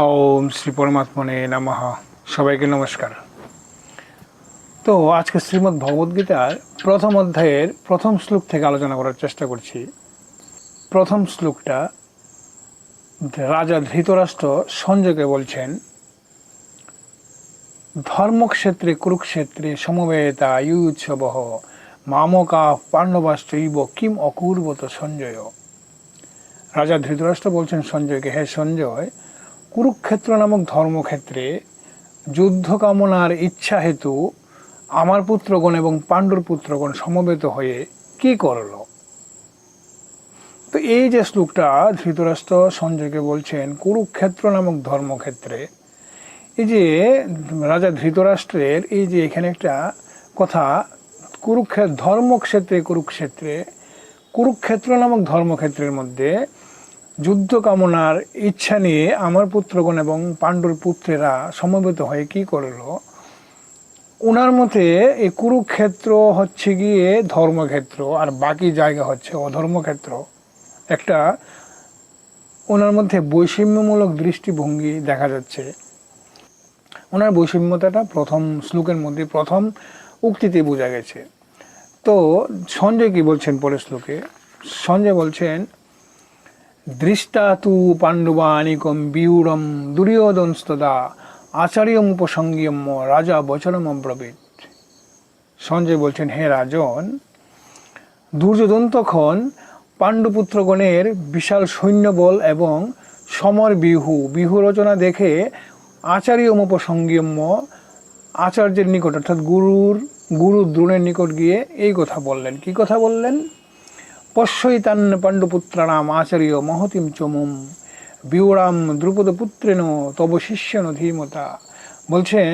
ওম শ্রী পরমাত্মনে নমঃ। সবাইকে নমস্কার। তো আজকে শ্রীমদ্ ভগবদ্গীতার প্রথম অধ্যায়ের প্রথম শ্লোক থেকে আলোচনা করার চেষ্টা করছি। প্রথম শ্লোকটা রাজা ধৃতরাষ্ট্র সঞ্জয়কে বলছেন, ধর্মক্ষেত্রে কুরুক্ষেত্রে সমবেতা ইয়ুৎসবঃ মামকা পাণ্ডবাশ্চৈব কিম অকুর্বত সঞ্জয়। রাজা ধৃতরাষ্ট্র বলছেন সঞ্জয়কে, হে সঞ্জয়, কুরুক্ষেত্র নামক ধর্মক্ষেত্রে যুদ্ধ কামনার ইচ্ছা হেতু আমার পুত্রগণ এবং পাণ্ডুর পুত্রগণ সমবেত হয়ে কি করল। তো এই যে শ্লোকটা ধৃতরাষ্ট্র সঞ্জয়কে বলছেন কুরুক্ষেত্র নামক ধর্মক্ষেত্রে, এই যে রাজা ধৃতরাষ্ট্রের এই যে এখানে একটা কথা, ধর্মক্ষেত্রে কুরুক্ষেত্র নামক ধর্মক্ষেত্রের মধ্যে যুদ্ধ কামনার ইচ্ছা নিয়ে আমার পুত্রগণ এবং পাণ্ডুর পুত্রেরা সমবেত হয়ে কি করল। ওনার মতে এই কুরুক্ষেত্র হচ্ছে গিয়ে ধর্মক্ষেত্র আর বাকি জায়গা হচ্ছে অধর্মক্ষেত্র। একটা ওনার মধ্যে বৈষম্যমূলক দৃষ্টিভঙ্গি দেখা যাচ্ছে। ওনার বৈষম্যতাটা প্রথম শ্লোকের মধ্যে প্রথম উক্তিতে বোঝা গেছে। তো সঞ্জয় কি বলছেন পরের শ্লোকে? সঞ্জয় বলছেন, দৃষ্টা তু পাণ্ডবানিকম বিউরম দুর্যোধনস্তদা আচার্যম উপসংগীয়ম রাজা বচনম অব্রবীত। সঞ্জয় বলছেন, হে রাজন, দুর্যোধন তখন পাণ্ডুপুত্রগণের বিশাল সৈন্যবল এবং সমর বিহু রচনা দেখে আচার্যম উপসংগীয়ম, আচার্যের নিকট অর্থাৎ গুরু দ্রোণের নিকট গিয়ে এই কথা বললেন। কি কথা বললেন? পশ্যৈতান পাণ্ডুপুত্রাণাম আচার্য মহতিম চমুম বিউরাম দ্রুপদ পুত্রেন তব শিষ্যন ধীমতা। বলছেন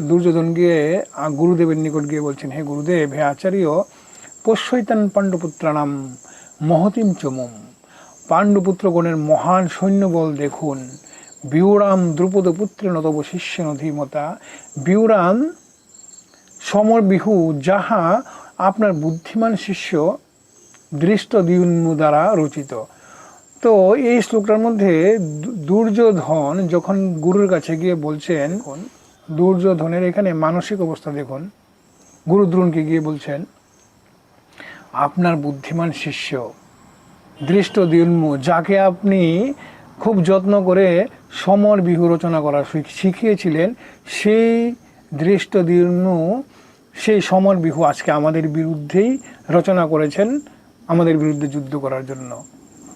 দুর্যোধন গিয়ে গুরুদেবের নিকট গিয়ে বলছেন, হে গুরুদেব, হে আচার্য, পশ্যৈতান পাণ্ডুপুত্রাণাম মহতিম চমুম, পাণ্ডুপুত্রগণের মহান সৈন্যবল দেখুন। বিউরাম দ্রুপদ পুত্রেন তব শিষ্যন ধীমতা, বিউরাম সমর বিহু যাহা আপনার বুদ্ধিমান শিষ্য দৃষ্ট দ্যুন্মু দ্বারা রচিত। তো এই শ্লোকটার মধ্যে দুর্যোধন যখন গুরুর কাছে গিয়ে বলছেন, দুর্যোধনের এখানে মানসিক অবস্থা দেখুন। গুরু দ্রোণকে গিয়ে বলছেন, আপনার বুদ্ধিমান শিষ্য দৃষ্ট দ্যুন্মু, যাকে আপনি খুব যত্ন করে সমর বিহু রচনা করা শিখিয়েছিলেন, সেই দৃষ্ট দ্যুন্মু সেই সমর বিহু আজকে আমাদের বিরুদ্ধেই রচনা করেছেন, আমাদের বিরুদ্ধে যুদ্ধ করার জন্য।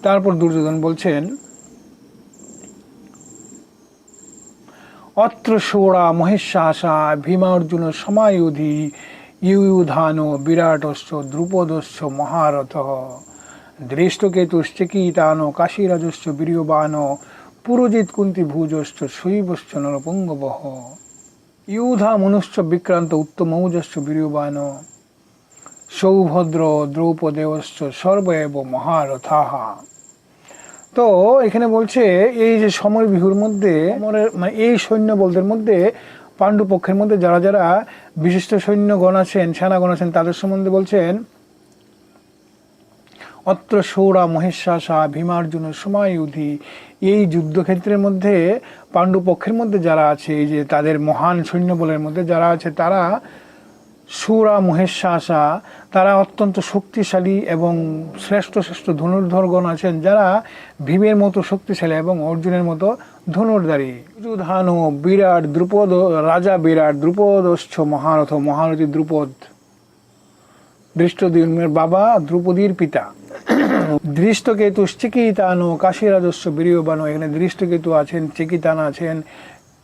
তারপর দুর্যোধন বলছেন, অত্র ষোড়া মহেশাসা ভীমার্জুন সমায়ুধি ইয়ুধান বিরাটস্য দ্রুপদস্য মহারথ দৃষ্টকেতুশ্চিকিতান কাশীরাজস্য বীর্যবান পুরজিৎ কুন্তি ভুজস্য শৈবশ্চ নরপঙ্গবহ ইয়ুধা মনুষ্য বিক্রান্ত উত্তমৌজস্য বীর্যবান সৌভদ্র দ্রৌপদেয়শ্চ সর্বৈব মহারথাহা। তো এখানে বলছে এই যে সমর বিহুর মধ্যে মানে এই সৈন্যবলদের মধ্যে পাণ্ডুপক্ষের মধ্যে যারা যারা বিশিষ্ট সৈন্যগণ আছেন, সেনাগণ আছেন, তাদের সম্বন্ধে বলছেন, অত্র সৌরা মহেশাসা ভীমার্জুন সমায়ুধি, এই যুদ্ধক্ষেত্রের মধ্যে পাণ্ডুপক্ষের মধ্যে যারা আছে, এই যে তাদের মহান সৈন্যবলের মধ্যে যারা আছে, তারা সুরা মহেশাসা, তারা অত্যন্ত শক্তিশালী এবং শ্রেষ্ঠ শ্রেষ্ঠ ধনুর্ধরগণ আছেন, যারা ভীমের মতো শক্তিশালী এবং অর্জুনের মতো ধনুর্ধারী। যুধান বিরাট দ্রুপদ, রাজা বিরাট দ্রুপদশ্চ মহারথ, মহারথী দ্রুপদ দৃষ্টদ্যুম্নের বাবা, দ্রৌপদীর পিতা। দৃষ্টকেতু চিকিতান কাশীরাজস্য বীর্যবান, এখানে দৃষ্টকেতু আছেন, চিকিতান আছেন,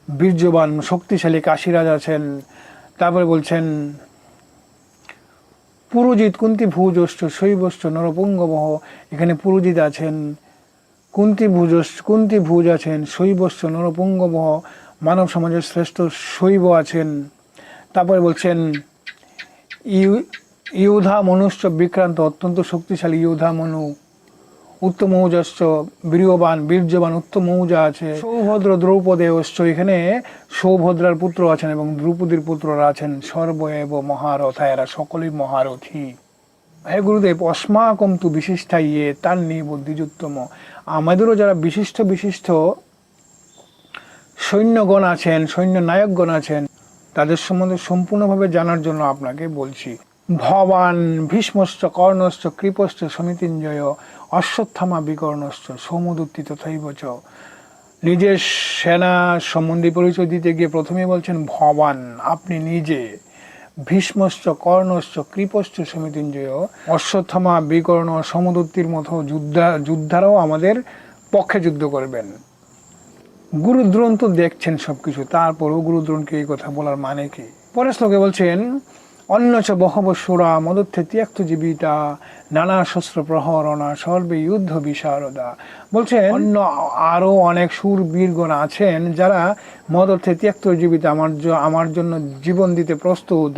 বীর্যবান শক্তিশালী কাশীরাজ আছেন। তারপরে বলছেন, পুরোজিৎ কুন্তি ভুজস্য শৈবশ্চ নরপঙ্গবহ, এখানে পুরোজিৎ আছেন, কুন্তি ভুজ আছেন, শৈবশ্চ নরপঙ্গবহ মানব সমাজের শ্রেষ্ঠ শৈব আছেন। তারপরে বলছেন, ইয়ুধা মনুষ্য বিক্রান্ত, অত্যন্ত শক্তিশালী ইয়ুধা মনু, উত্তমৌজাশ্চ বীর্যবান উত্তমৌজা আছে। সৌভদ্র দ্রৌপদেয়শ্চ, এখানে সৌভদ্রার পুত্র আছেন এবং দ্রৌপদীর পুত্ররা আছেন। সর্বৈব মহারথা, এরা সকলেই মহারথী। হে গুরুদেব, অস্মাকম তু বিশিষ্ঠা ইয়ে তার নিবুদ্ধিযুক্তম, আমাদেরও যারা বিশিষ্ট বিশিষ্ট সৈন্যগণ আছেন, সৈন্য নায়কগণ আছেন, তাদের সম্বন্ধে সম্পূর্ণভাবে জানার জন্য আপনাকে বলছি। ভবান ভীষ্মশ্চ কর্ণশ্চ কৃপশ্চ সমিতিঞ্জয় অশ্বত্থামা বিকর্ণশ্চ সৌমদূতি তথৈব চ। নিজের সেনা সম্বন্ধে পরিচয় দিতে গিয়ে প্রথমে বলছেন ভবান, আপনি নিজে, ভীষ্মশ্চ কর্ণশ্চ কৃপশ্চ সমিতিঞ্জয়, অশ্বত্থামা বিকর্ণ সমদূতির মতো যোদ্ধারাও আমাদের পক্ষে যুদ্ধ করবেন। গুরুদ্রোণ তো দেখছেন সবকিছু, তারপরেও গুরুদ্রোণকে এই কথা বলার মানে কি? পরের শ্লোকে বলছেন অন্যচ বহব সুরা মদর্থে ত্যক্ত জীবিতা নানা শস্ত্র প্রহরণা সর্বে যুদ্ধ বিশারদা। বলছেন অন্য আরো অনেক শূরবীরগণ আছেন যারা মদর্থে ত্যক্ত জীবিতা, আমার জন্য জীবন দিতে প্রস্তুত।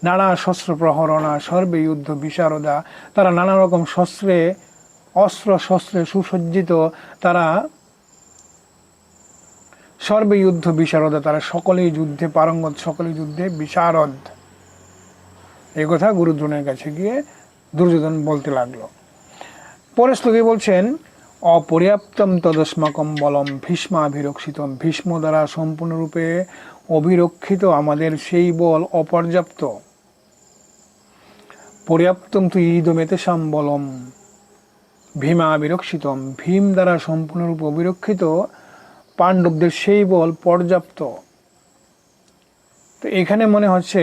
নানা শস্ত্র প্রহরণা সর্বে যুদ্ধ বিশারদা, তারা নানা রকম অস্ত্র শস্ত্রে সুসজ্জিত, তারা সর্বে যুদ্ধ বিশারদা, তারা সকলেই যুদ্ধে পারঙ্গত, সকলেই যুদ্ধে বিশারদ। এই কথা গুরুদ্রোণের কাছে গিয়ে দুর্যোধন বলতে লাগলো। পরের শ্লোকে বলছেন অপর্যাপ্তম তদস্মাকম বলম ভীষ্মাভিরক্ষিতম, ভীষ্ম দ্বারা সম্পূর্ণরূপে অভিরক্ষিত আমাদের সেই বল অপর্যাপ্ত। পর্যাপ্তম তু ঈদমেতেষাম বলম ভীমাভিরক্ষিতম, ভীম দ্বারা সম্পূর্ণরূপে অভিরক্ষিত পাণ্ডবদের সেই বল পর্যাপ্ত। তো এখানে মনে হচ্ছে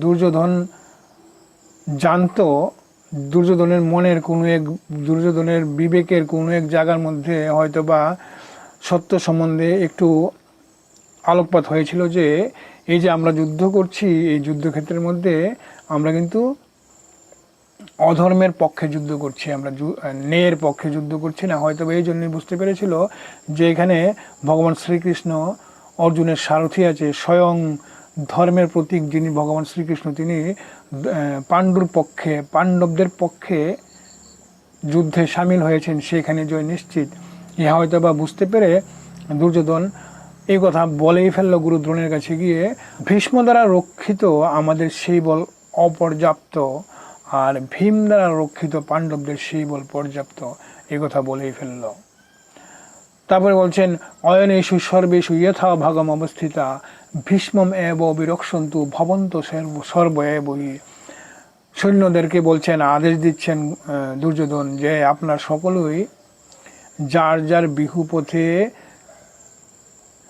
দুর্যোধন জানতো, দুর্যোধনের বিবেকের কোনো এক জায়গার মধ্যে হয়তো বা সত্য সম্বন্ধে একটু আলোকপাত হয়েছিল যে এই যে আমরা যুদ্ধ করছি, এই যুদ্ধক্ষেত্রের মধ্যে আমরা কিন্তু অধর্মের পক্ষে যুদ্ধ করছি, আমরা ন্যায়ের পক্ষে যুদ্ধ করছি না। হয়তো এই জন্যই বুঝতে পেরেছিল যে এখানে ভগবান শ্রীকৃষ্ণ অর্জুনের সারথি আছে, স্বয়ং ধর্মের প্রতীক যিনি ভগবান শ্রীকৃষ্ণ, তিনি পাণ্ডবদের পক্ষে যুদ্ধে সামিল হয়েছেন, সেখানে জয় নিশ্চিত। ইহা হয়তো বা বুঝতে পেরে দুর্যোধন এই কথা বলেই ফেললো গুরুদ্রোণের কাছে গিয়ে, ভীষ্ম দ্বারা রক্ষিত আমাদের সেই বল অপর্যাপ্ত, আর ভীম দ্বারা রক্ষিত পাণ্ডবদের সেই বল পর্যাপ্ত, এই কথা বলেই ফেলল। তারপরে বলছেন অয়নেষু সর্বেষু যথা ভাগম অবস্থিতা ভীষ্মম এব বিরক্ষন্তু ভবন্ত সর্ব এবহি। সৈন্যদেরকে বলছেন, আদেশ দিচ্ছেন দুর্যোধন যে আপনার সকলেই যার যার বিহুপথে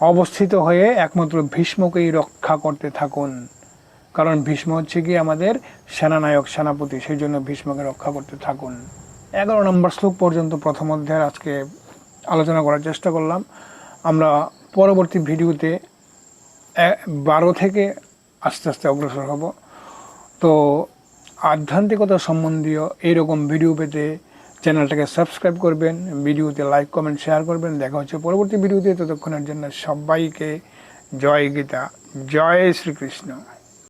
অবস্থিত হয়ে একমাত্র ভীষ্মকেই রক্ষা করতে থাকুন, কারণ ভীষ্ম হচ্ছে কি আমাদের সেনানায়ক, সেনাপতি, সেই জন্য ভীষ্মকে রক্ষা করতে থাকুন। 11 নম্বর শ্লোক পর্যন্ত প্রথম অধ্যায়ের আজকে আলোচনা করার চেষ্টা করলাম। আমরা পরবর্তী ভিডিওতে 12 থেকে আস্তে আস্তে অগ্রসর হব। তো আধ্যাত্মিকতা সম্বন্ধীয় এইরকম ভিডিও পেতে চ্যানেলটাকে সাবস্ক্রাইব করবেন, ভিডিওতে লাইক কমেন্ট শেয়ার করবেন। দেখা হচ্ছে পরবর্তী ভিডিওতে, ততক্ষণের জন্য সবাইকে জয় গীতা, জয় শ্রীকৃষ্ণ।